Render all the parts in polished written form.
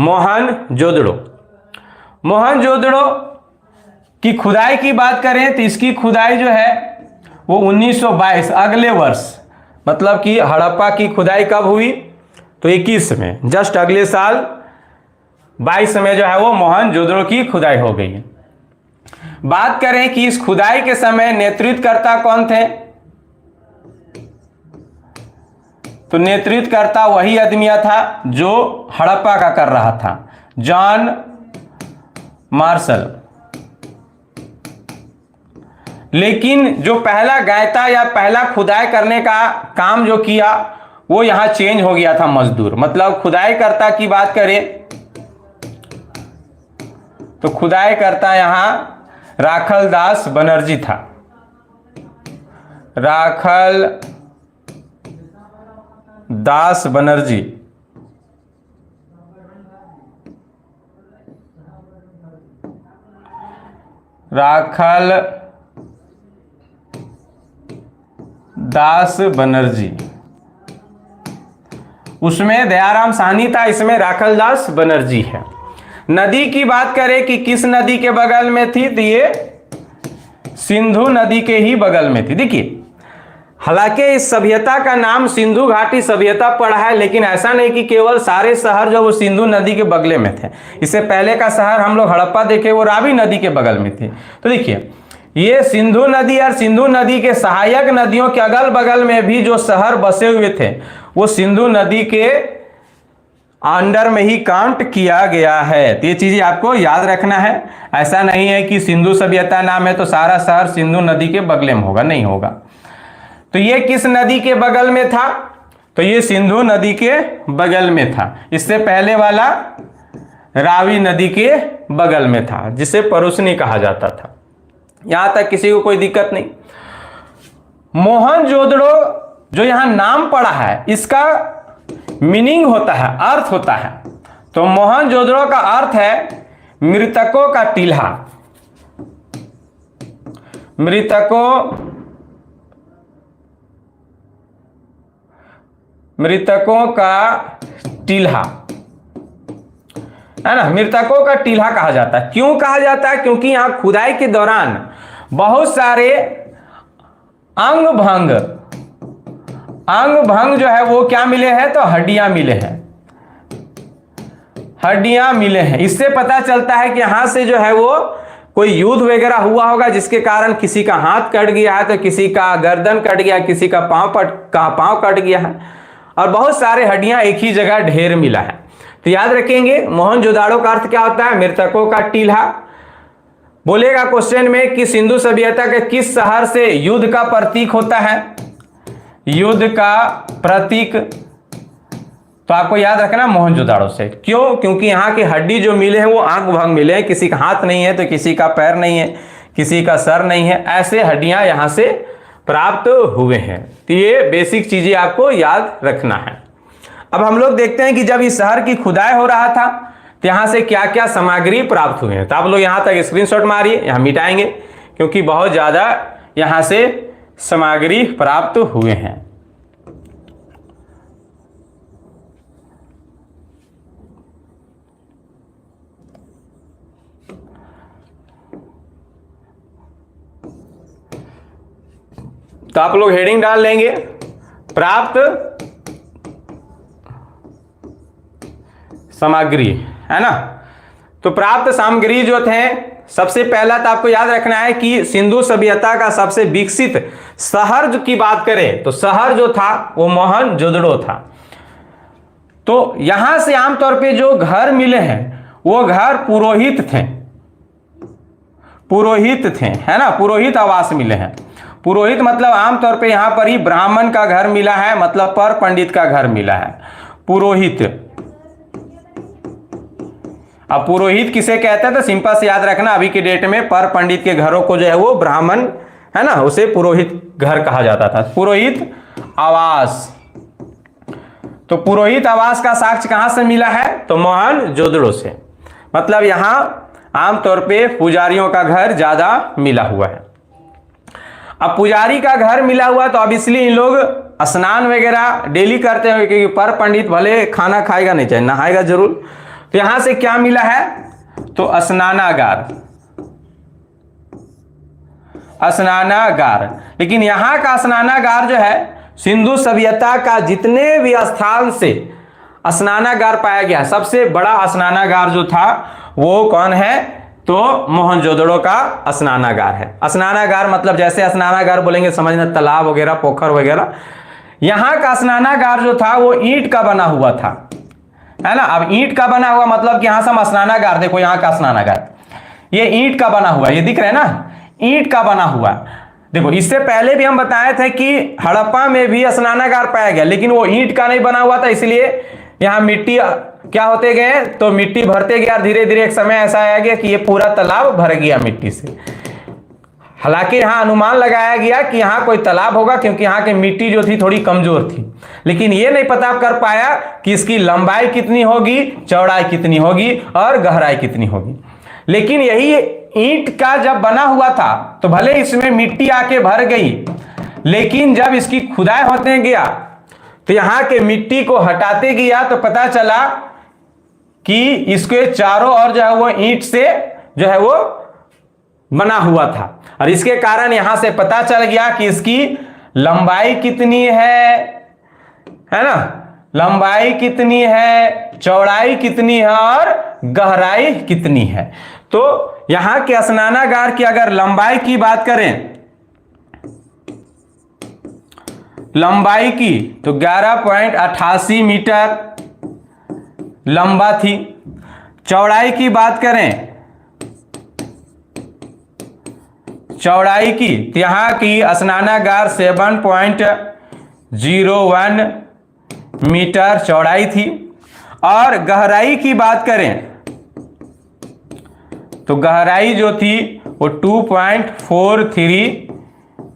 मोहनजोदड़ो। मोहनजोदड़ो की खुदाई की बात करें तो इसकी खुदाई जो है वो 1922 अगले वर्ष, मतलब कि हड़प्पा की खुदाई कब हुई तो 21 में, जस्ट अगले साल 22 में जो है वो मोहनजोदड़ो की खुदाई हो गई है। बात करें कि इस खुदाई के समय नेतृत्वकर्ता कौन थे, तो नेतृत्वकर्ता वही आदमी था जो हड़प्पा का कर रहा था, जॉन मार्शल। लेकिन जो पहला गायता या पहला खुदाई करने का काम जो किया वो यहां चेंज हो गया था मजदूर। मतलब खुदाई करता की बात करें तो खुदाई करता यहां राखल दास बनर्जी था। राखल दास बनर्जी। राखल दास बनर्जी, उसमें दयाराम साहनी था, इसमें राखल दास बनर्जी है। नदी की बात करें कि किस नदी के बगल में थी, तो ये सिंधु नदी के ही बगल में थी। देखिए, हालांकि इस सभ्यता का नाम सिंधु घाटी सभ्यता पड़ा है, लेकिन ऐसा नहीं कि केवल सारे शहर जो वो सिंधु नदी के बगल में थे। इससे पहले का शहर हम लोग हड़प्पा देखे वो रावी नदी के बगल में थे। तो देखिए, ये सिंधु नदी और सिंधु नदी के सहायक नदियों के अगल बगल में भी जो शहर बसे हुए थे वो सिंधु नदी के अंडर में ही काउंट किया गया है। तो ये चीजें आपको याद रखना है। ऐसा नहीं है कि सिंधु सभ्यता नाम है तो सारा शहर सिंधु नदी के बगल में होगा, नहीं होगा। तो ये किस नदी के बगल में था, तो ये सिंधु नदी के बगल में था। इससे पहले वाला रावी नदी के बगल में था, जिसे परुसनी कहा जाता था। यहां तक किसी को कोई दिक्कत नहीं। मोहनजोदड़ो जो यहां नाम पड़ा है इसका मीनिंग होता है, अर्थ होता है। तो मोहनजोदड़ो का अर्थ है मृतकों का टीला। मृतकों का टीला है ना, मृतकों का टीला कहा जाता है। क्यों कहा जाता है, क्योंकि यहां खुदाई के दौरान बहुत सारे अंग भंग जो है वो क्या मिले हैं, तो हड्डियां मिले हैं। इससे पता चलता है कि यहां से जो है वो कोई युद्ध वगैरह हुआ होगा, जिसके कारण किसी का हाथ कट गया है, तो किसी का गर्दन कट गया, किसी का पांव कट गया है, और बहुत सारे हड्डियां एक ही जगह ढेर मिला है। तो याद रखेंगे मोहनजोदड़ो का अर्थ क्या होता है, मृतकों का टीला। बोलेगा क्वेश्चन में कि सिंधु सभ्यता के किस शहर से युद्ध का प्रतीक होता है, युद्ध का प्रतीक, तो आपको याद रखना मोहनजोदड़ो से। क्यों, क्योंकि यहाँ की हड्डी जो मिले हैं वो अंग भंग मिले हैं। किसी का हाथ नहीं है तो किसी का पैर नहीं है, किसी का सर नहीं है, ऐसे हड्डियां यहां से प्राप्त हुए हैं। तो ये बेसिक चीजें आपको याद रखना है। अब हम लोग देखते हैं कि जब इस शहर की खुदाई हो रहा था तो यहां से क्या क्या सामग्री प्राप्त हुए हैं। तो आप लोग यहां तक स्क्रीनशॉट मारिए, यहां मिटाएंगे क्योंकि बहुत ज्यादा यहां से सामग्री प्राप्त हुए हैं। तो आप लोग हेडिंग डाल लेंगे प्राप्त सामग्री, है ना। तो प्राप्त सामग्री जो थे, सबसे पहला तो आपको याद रखना है कि सिंधु सभ्यता का सबसे विकसित शहर की बात करें तो शहर जो था वो मोहनजोदड़ो था। तो यहां से आमतौर पे जो घर मिले हैं वो घर पुरोहित थे, है ना, पुरोहित आवास मिले हैं। पुरोहित मतलब आमतौर पे यहां पर ही ब्राह्मण का घर मिला है, मतलब पर पंडित का घर मिला है, पुरोहित। अब पुरोहित किसे कहते हैं तो सिंपल से याद रखना, अभी के डेट में पर पंडित के घरों को जो है वो ब्राह्मण, है ना, उसे पुरोहित घर कहा जाता था, पुरोहित आवास। तो पुरोहित आवास का साक्ष्य कहां से मिला है, तो मोहनजोदड़ो से। मतलब यहां आमतौर पे पुजारियों का घर ज्यादा मिला हुआ है। अब पुजारी का घर मिला हुआ तो अब इसलिए इन लोग स्नान वगैरह डेली करते हैं, क्योंकि पर पंडित भले खाना खाएगा नहीं चाहे नहाएगा जरूर, तो यहां से क्या मिला है, तो स्नानागार, स्नानागार। लेकिन यहां का स्नानागार जो है सिंधु सभ्यता का जितने भी स्थान से स्नानागार पाया गया, सबसे बड़ा स्नानागार जो था वो कौन है, तो मोहनजोदड़ो का स्नानागार है। स्नानागार मतलब जैसे स्नानागार बोलेंगे समझना तालाब वगैरह, पोखर वगैरह। यहां का स्नानागार जो था वो ईंट का बना हुआ था, है ना। अब ईंट का बना हुआ मतलब कि यहां से हम स्नानागार, देखो यहां का स्नानागार ये ईंट का बना हुआ, ये दिख रहा है ना, ईंट का बना हुआ। देखो इससे पहले भी हम बताए थे कि हड़प्पा में भी स्नानागार पाया गया, लेकिन वो ईंट का नहीं बना हुआ था, इसलिए यहां मिट्टी क्या होते गए, तो मिट्टी भरते गया, धीरे धीरे एक समय ऐसा आया गया कि ये पूरा तालाब भर गया मिट्टी से। हालांकि यहां अनुमान लगाया गया कि यहां कोई तालाब होगा, क्योंकि यहां की मिट्टी जो थी थोड़ी कमजोर थी, लेकिन ये नहीं पता कर पाया कि इसकी लंबाई कितनी होगी, चौड़ाई कितनी होगी और गहराई कितनी होगी। लेकिन यही ईंट का जब बना हुआ था तो भले इसमें मिट्टी आके भर गई, लेकिन जब इसकी खुदाई होते गया तो यहां के मिट्टी को हटाते गया तो पता चला कि इसके चारों ओर जो है वो ईंट से जो है वो बना हुआ था, और इसके कारण यहां से पता चल गया कि इसकी लंबाई कितनी है ना, लंबाई कितनी है, चौड़ाई कितनी है और गहराई कितनी है। तो यहां के स्नानागार की अगर लंबाई की बात करें, लंबाई की तो 11.88 मीटर लंबा थी। चौड़ाई की बात करें, चौड़ाई की तो यहां की स्नानागार 7.01 मीटर चौड़ाई थी। और गहराई की बात करें तो गहराई जो थी वो 2.43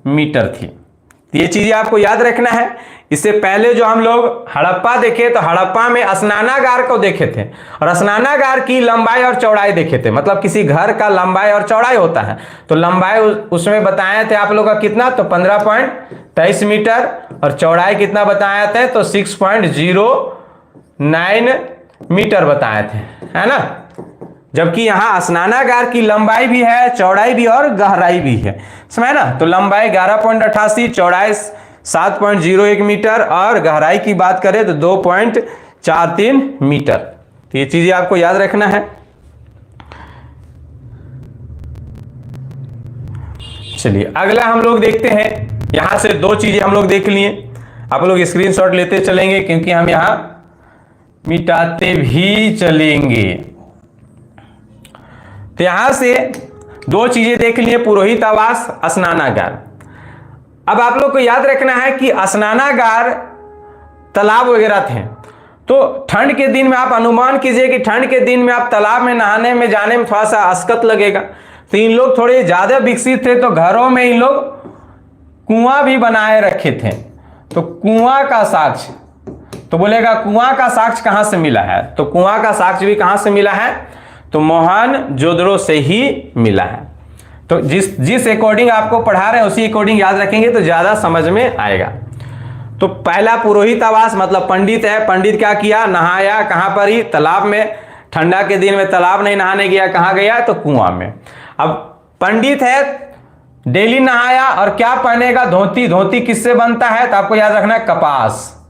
मीटर थी। तो ये चीजें आपको याद रखना है। इससे पहले जो हम लोग हड़प्पा देखे तो हड़प्पा में स्नानागार को देखे थे, और स्नानागार की लंबाई और चौड़ाई देखे थे, मतलब किसी घर का लंबाई और चौड़ाई होता है, तो लंबाई उसमें बताए थे आप लोग का कितना, तो 15.23 मीटर, और चौड़ाई कितना बताए थे, तो 6.09 मीटर बताए थे, है ना। जबकि यहां स्नानागार की लंबाई भी है, चौड़ाई भी और गहराई भी है, समझ ना। तो लंबाई 11.88, चौड़ाई 7.01 मीटर, और गहराई की बात करें तो 2.43 मीटर। तो ये चीजें आपको याद रखना है। चलिए अगला हम लोग देखते हैं। यहां से दो चीजें हम लोग देख लिए, आप लोग स्क्रीनशॉट लेते चलेंगे क्योंकि हम यहां मिटाते भी चलेंगे। तो यहां से दो चीजें देख लिए, पुरोहित आवास, स्नानागार। अब आप लोग को याद रखना है कि स्नानागार तालाब वगैरह थे, तो ठंड के दिन में आप अनुमान कीजिए कि ठंड के दिन में आप तालाब में नहाने में जाने में थोड़ा सा अस्कत लगेगा। तो इन लोग थोड़े ज्यादा विकसित थे, तो घरों में इन लोग कुआं भी बनाए रखे थे। तो कुआं का साक्ष्य, तो बोलेगा कुआं का साक्ष्य कहां से मिला है, तो कुआं का साक्ष्य भी कहां से मिला है, तो मोहनजोदड़ो से ही मिला है। तो जिस अकॉर्डिंग आपको पढ़ा रहे हैं उसी अकॉर्डिंग याद रखेंगे तो ज्यादा समझ में आएगा। तो पहला पुरोहित आवास मतलब पंडित है, पंडित क्या किया, नहाया कहां पर ही, तालाब में। ठंडा के दिन में तालाब नहीं नहाने गया, कहां गया, तो कुआं में। अब पंडित है, डेली नहाया, और क्या पहनेगा, धोती। धोती किससे बनता है, तो आपको याद रखना है कपास।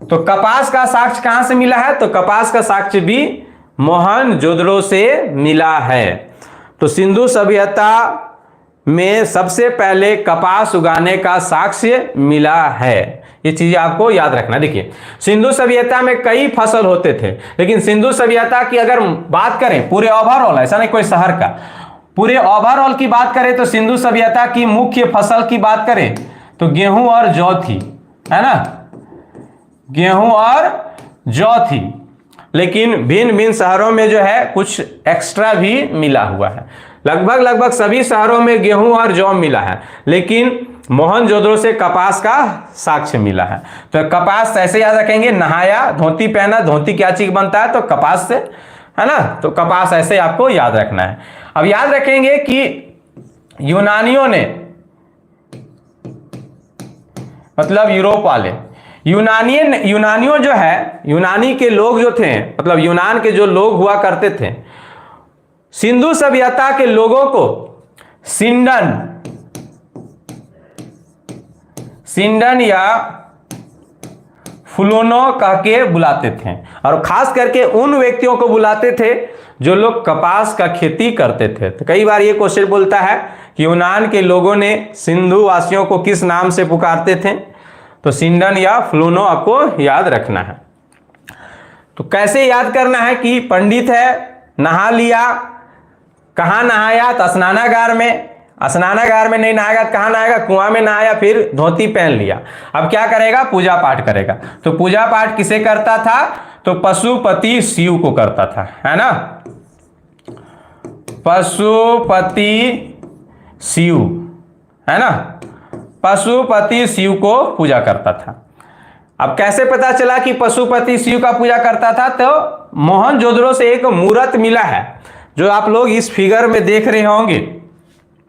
तो कपास का साक्ष्य कहां से मिला है, तो कपास का साक्ष्य भी मोहनजोदड़ो से मिला है। तो सिंधु सभ्यता में सबसे पहले कपास उगाने का साक्ष्य मिला है। ये चीजें आपको याद रखना। देखिए सिंधु सभ्यता में कई फसल होते थे, लेकिन सिंधु सभ्यता की अगर बात करें पूरे ओवरऑल, ऐसा नहीं कोई शहर का, पूरे ओवरऑल की बात करें तो सिंधु सभ्यता की मुख्य फसल की बात करें तो गेहूं और जौ थी, है ना, गेहूं और जौ थी। लेकिन भिन्न भिन्न शहरों में जो है कुछ एक्स्ट्रा भी मिला हुआ है। लगभग सभी शहरों में गेहूं और जौ मिला है, लेकिन मोहनजोदड़ो से कपास का साक्ष्य मिला है। तो कपास ऐसे याद रखेंगे, नहाया, धोती पहना, धोती क्या चीज बनता है, तो कपास से, है ना। तो कपास ऐसे आपको याद रखना है। अब याद रखेंगे कि यूनानियों ने, मतलब यूरोप वाले, यूनानियों जो है, यूनानी के लोग जो थे, मतलब यूनान के जो लोग हुआ करते थे, सिंधु सभ्यता के लोगों को सिंडन या फुलोनो कह के बुलाते थे, और खास करके उन व्यक्तियों को बुलाते थे जो लोग कपास का खेती करते थे। तो कई बार ये क्वेश्चन बोलता है कि यूनान के लोगों ने सिंधु वासियों को किस नाम से पुकारते थे, तो सिंडन या फ्लोनो आपको याद रखना है। तो कैसे याद करना है कि पंडित है, नहा लिया, कहाँ नहाया, तो स्नानागार में, स्नानागार में नहीं नहाएगा तो कहाँ नहाएगा, कुआं में नहाया, फिर धोती पहन लिया। अब क्या करेगा, पूजा पाठ करेगा। तो पूजा पाठ किसे करता था, तो पशुपति शिव को करता था, है ना, पशुपति शिव, है ना, पशुपति शिव को पूजा करता था। अब कैसे पता चला कि पशुपति शिव का पूजा करता था, तो मोहनजोदड़ो से एक मूर्त मिला है, जो आप लोग इस फिगर में देख रहे होंगे।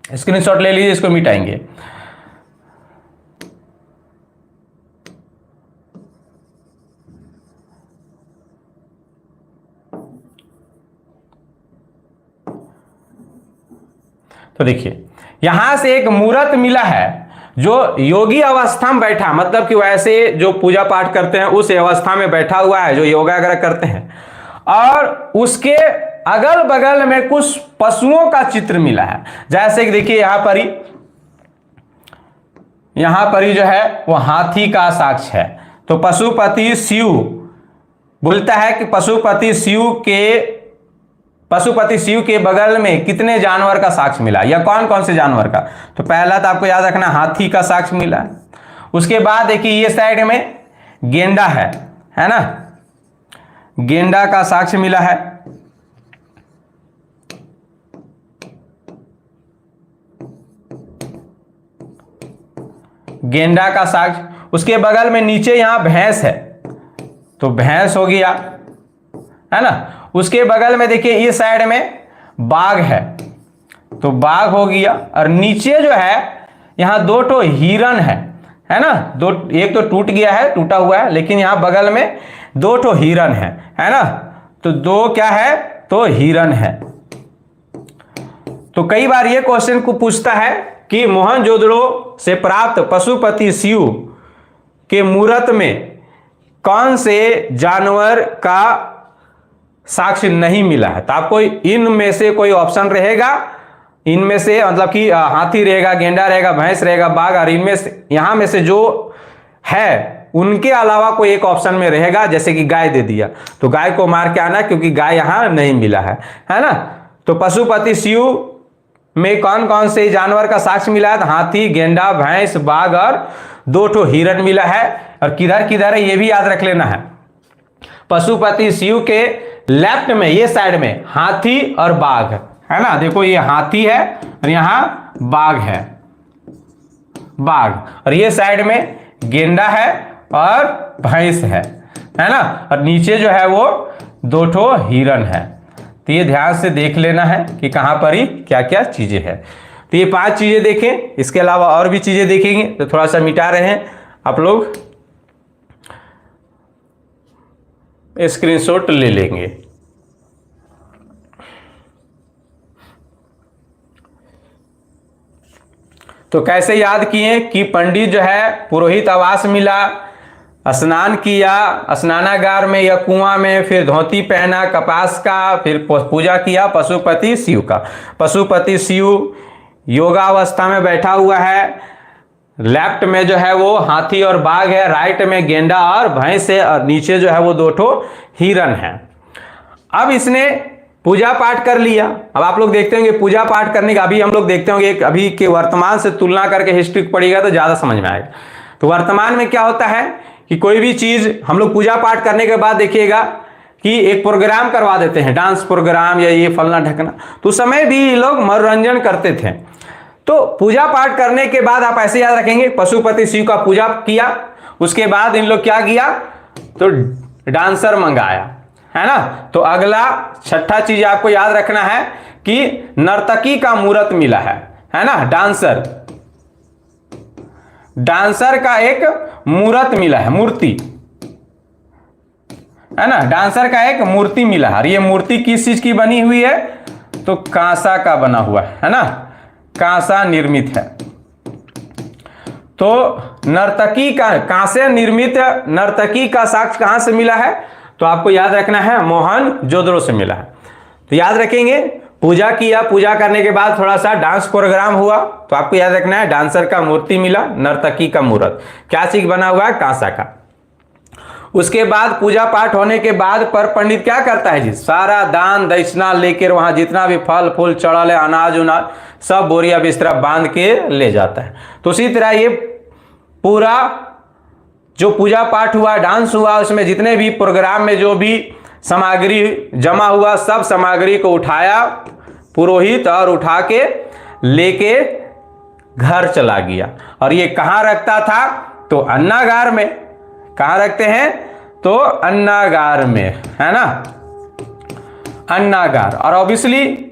स्क्रीनशॉट ले लीजिए, इसको मिटाएंगे। तो देखिए यहां से एक मूर्त मिला है जो योगी अवस्था में बैठा, मतलब कि वैसे जो पूजा पाठ करते हैं उस अवस्था में बैठा हुआ है, जो योगा वगैरह करते हैं, और उसके अगल बगल में कुछ पशुओं का चित्र मिला है। जैसे कि देखिए यहां पर ही जो है वो हाथी का साक्ष्य है। तो पशुपति शिव बोलता है कि पशुपति शिव के बगल में कितने जानवर का साक्ष्य मिला, या कौन कौन से जानवर का। तो पहला तो आपको याद रखना, हाथी का साक्ष्य मिला है। उसके बाद देखिए ये साइड में गेंडा है ना, गेंडा का साक्ष्य मिला है। गेंडा का साक्ष्य, उसके बगल में नीचे यहां भैंस है, तो भैंस हो गया, है ना। उसके बगल में देखिए इस साइड में बाघ है, तो बाघ हो गया। और नीचे जो है यहां दो ठो हिरन है ना, दो, एक तो टूट गया है, टूटा हुआ है, लेकिन यहां बगल में दो ठो हिरन है ना। तो दो क्या है, तो हिरन है। तो कई बार ये क्वेश्चन को पूछता है कि मोहनजोदड़ो से प्राप्त पशुपति शिव के मूर्त में कौन से जानवर का साक्ष्य नहीं मिला है। तो आपको इनमें से कोई ऑप्शन रहेगा, इनमें से मतलब कि हाथी रहेगा, गेंडा रहेगा, भैंस रहेगा, बाघ, और इनमें से यहां में से जो है उनके अलावा कोई एक ऑप्शन में रहेगा। जैसे कि गाय दे दिया, तो गाय को मार के आना, क्योंकि गाय यहां नहीं मिला है ना। तो पशुपति शिव में कौन कौन से जानवर का साक्ष्य मिला है, तो हाथी, गेंडा, भैंस, बाघ और दो ठो हिरन मिला है। और किधर किधर है ये भी याद रख लेना है। पशुपति शिव के लेफ्ट में, ये साइड में हाथी और बाघ है ना, देखो ये हाथी है और यहां बाघ है, बाघ, और ये साइड में गेंडा है और भैंस है ना। और नीचे जो है वो दो ठो हिरन है। तो ये ध्यान से देख लेना है कि कहां पर ही क्या क्या चीजें हैं। तो ये 5 चीजें देखें, इसके अलावा और भी चीजें देखेंगे, तो थोड़ा सा मिटा रहे हैं आप लोग, स्क्रीनशॉट ले लेंगे। तो कैसे याद किए कि पंडित जो है पुरोहित आवास मिला, स्नान किया स्नानागार में या कुआं में, फिर धोती पहना कपास का, फिर पूजा किया पशुपति शिव का। पशुपति शिव योगावस्था में बैठा हुआ है, लेफ्ट में जो है वो हाथी और बाघ है, राइट में गेंडा और भैंस है, और नीचे जो है वो दो ठो हिरन है। अब इसने पूजा पाठ कर लिया। अब आप लोग देखते होंगे पूजा पाठ करने का, अभी हम लोग देखते होंगे अभी के वर्तमान से तुलना करके हिस्ट्री पढ़िएगा तो ज्यादा समझ में आएगा। तो वर्तमान में क्या होता है कि कोई भी चीज हम लोग पूजा पाठ करने के बाद देखिएगा कि एक प्रोग्राम करवा देते हैं, डांस प्रोग्राम या ये फलना ढकना। तो उस समय भी ये लोग मनोरंजन करते थे। तो पूजा पाठ करने के बाद आप ऐसे याद रखेंगे, पशुपति शिव का पूजा किया, उसके बाद इन लोग क्या किया, तो डांसर मंगाया, है ना। तो अगला छठा चीज आपको याद रखना है कि नर्तकी का मूर्त मिला है ना, डांसर डांसर का एक मूर्त मिला है, मूर्ति है ना, डांसर का एक मूर्ति मिला है। और ये मूर्ति किस चीज की बनी हुई है? तो कांसा का बना हुआ है ना, कांसा निर्मित है। तो नर्तकी का, कांसे निर्मित नर्तकी का साक्ष्य कहां से मिला है? तो आपको याद रखना है मोहनजोदड़ो से मिला है। तो याद रखेंगे, पूजा किया, पूजा करने के बाद थोड़ा सा डांस प्रोग्राम हुआ, तो आपको याद रखना है डांसर का मूर्ति मिला, नर्तकी का मूर्त, क्या चीज बना हुआ है? कांसा का। उसके बाद पूजा पाठ होने के बाद पर पंडित क्या करता है जी? सारा दान दक्षिणा लेकर वहां जितना भी फल फूल चढ़ल है, अनाज उनाज, सब बोरिया बिस्तरा बांध के ले जाता है। तो उसी तरह ये पूरा जो पूजा पाठ हुआ, डांस हुआ, उसमें जितने भी प्रोग्राम में जो भी सामग्री जमा हुआ, सब सामग्री को उठाया पुरोहित और उठा के लेके घर चला गया। और ये कहां रखता था? तो अन्नागार में। कहां रखते हैं? तो अन्नागार में, है ना, अन्नागार। और ऑब्वियसली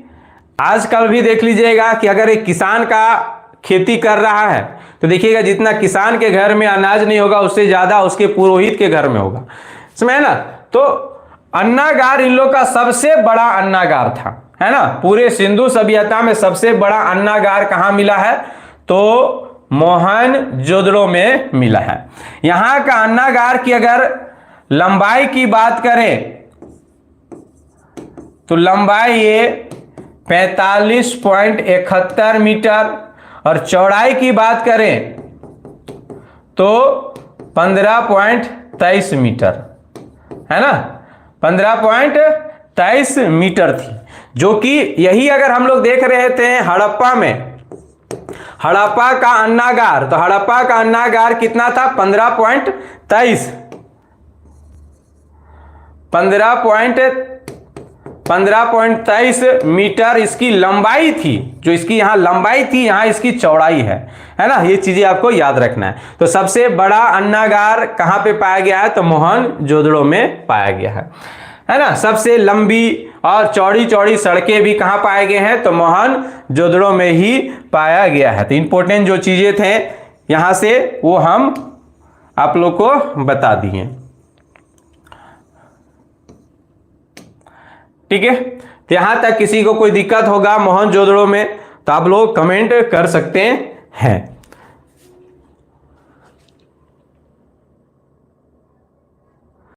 आजकल भी देख लीजिएगा कि अगर एक किसान का खेती कर रहा है तो देखिएगा जितना किसान के घर में अनाज नहीं होगा उससे ज्यादा उसके पुरोहित के घर में होगा, समझे ना। तो अन्नागार इन लोग का सबसे बड़ा अन्नागार था, है ना। पूरे सिंधु सभ्यता में सबसे बड़ा अन्नागार कहां मिला है? तो मोहनजोदड़ो में मिला है। यहां का अन्नागार की अगर लंबाई की बात करें तो लंबाई ये 45.71 मीटर, और चौड़ाई की बात करें तो 15.23 मीटर, है ना, 15.23 मीटर थी। जो कि यही अगर हम लोग देख रहे थे हड़प्पा में, हड़प्पा का अन्नागार, तो हड़प्पा का अन्नागार कितना था? 15.23 मीटर इसकी लंबाई थी। जो इसकी यहां लंबाई थी, यहां इसकी चौड़ाई है ना। ये चीजें आपको याद रखना है। तो सबसे बड़ा अन्नागार कहां पे पाया गया है? तो मोहनजोदड़ो में पाया गया है ना। सबसे लंबी और चौड़ी चौड़ी सड़कें भी कहां पाए गए हैं? तो मोहनजोदड़ो में ही पाया गया है। तो इंपॉर्टेंट जो चीजें थे यहां से वो हम आप लोग को बता दिए, ठीक है। तो यहां तक किसी को कोई दिक्कत होगा मोहनजोदड़ो में तो आप लोग कमेंट कर सकते हैं।